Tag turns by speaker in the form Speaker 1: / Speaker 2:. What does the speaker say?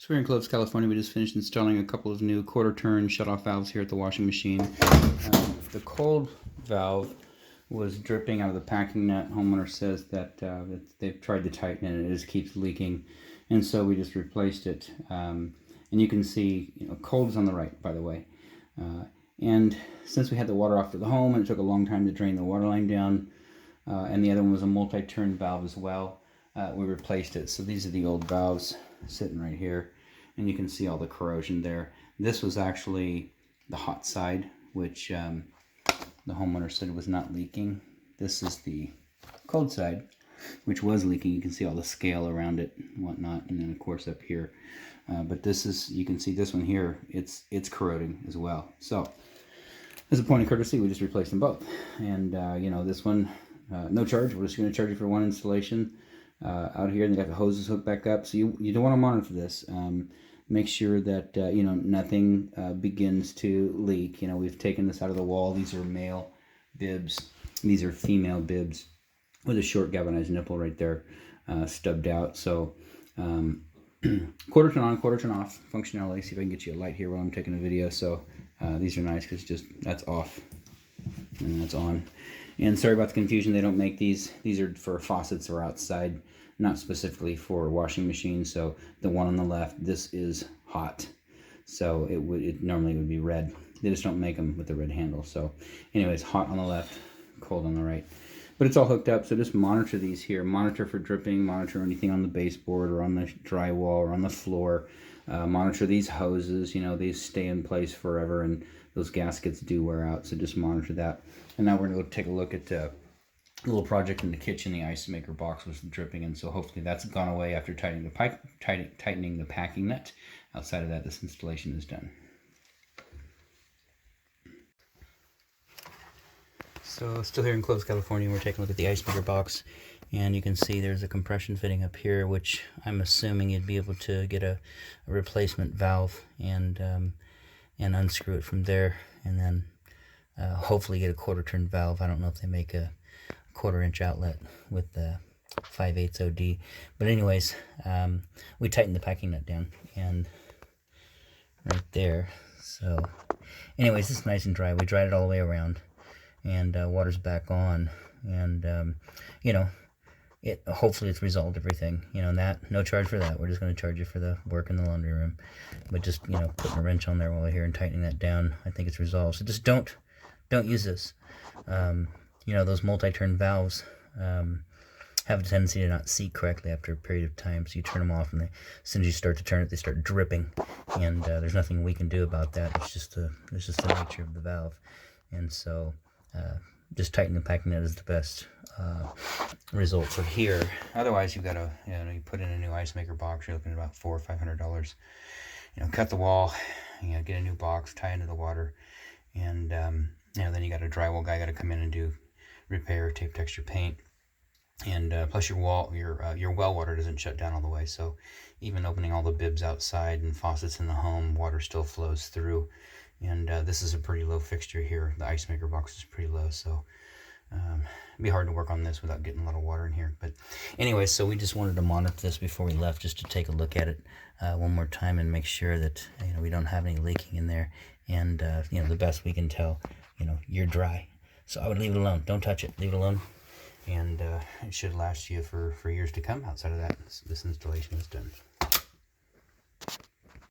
Speaker 1: So we're in Clovis, California. We just finished installing a couple of new quarter-turn shutoff valves here at the washing machine. The cold valve was dripping out of the packing nut. Homeowner says that they've tried to tighten it and it just keeps leaking. And so we just replaced it. And you can see, cold is on the right, by the way. And since we had the water off to the home and it took a long time to drain the water line down, and the other one was a multi-turn valve as well, we replaced it. So these are the old valves sitting right here, and you can see all the corrosion there. This was actually the hot side, which the homeowner said was not leaking. This is the cold side, which was leaking. You can see all the scale around it and whatnot, and then of course up here. But this is, you can see this one here, it's corroding as well. So as a point of courtesy, we just replaced them both. And this one, no charge. We're just going to charge you for one installation out here, and they got the hoses hooked back up. So you don't want to monitor this. Make sure that nothing begins to leak. We've taken this out of the wall. These are male bibs. These are female bibs with a short galvanized nipple right there, stubbed out. So quarter turn on, quarter turn off functionality. See if I can get you a light here while I'm taking a video. So these are nice because that's off and that's on. And sorry about the confusion. They don't make these. These are for faucets or outside, not specifically for washing machines. So the one on the left, this is hot. So it normally would be red. They just don't make them with the red handle. So anyways, hot on the left, cold on the right. But it's all hooked up, so just monitor these here. Monitor for dripping, monitor anything on the baseboard or on the drywall or on the floor. Monitor these hoses, these stay in place forever and those gaskets do wear out, so just monitor that. And now we're going to go take a look at a little project in the kitchen. The ice maker box was dripping, and so hopefully that's gone away after tightening the packing nut. Outside of that, this installation is done. So still here in Clovis, California, we're taking a look at the ice maker box, and you can see there's a compression fitting up here, which I'm assuming you'd be able to get a replacement valve and unscrew it from there, and then hopefully get a quarter-turn valve. I don't know if they make a quarter-inch outlet with the 5/8 OD, but anyways, we tightened the packing nut down and right there. So anyways, it's nice and dry. We dried it all the way around, and water's back on, and hopefully it's resolved everything. That no charge for that. We're just going to charge you for the work in the laundry room, but just putting a wrench on there while we're here and tightening that down, I think it's resolved. So just don't use this. Those multi-turn valves have a tendency to not seat correctly after a period of time, so you turn them off, and as soon as you start to turn it, they start dripping, and there's nothing we can do about that. It's just the nature of the valve. And so just tightening the packing nut is the best result for here. Otherwise, you've got to, you put in a new ice maker box, you're looking at about $400 or $500. Cut the wall, get a new box, tie into the water, and then you got a drywall guy got to come in and do repair, tape, texture, paint, and plus your well water doesn't shut down all the way. So even opening all the bibs outside and faucets in the home, water still flows through. And this is a pretty low fixture here. The ice maker box is pretty low, so it'd be hard to work on this without getting a lot of water in here. But anyway, so we just wanted to monitor this before we left, just to take a look at it one more time and make sure that we don't have any leaking in there. And the best we can tell, you're dry. So I would leave it alone. Don't touch it. Leave it alone, and it should last you for years to come. Outside of that, this installation is done.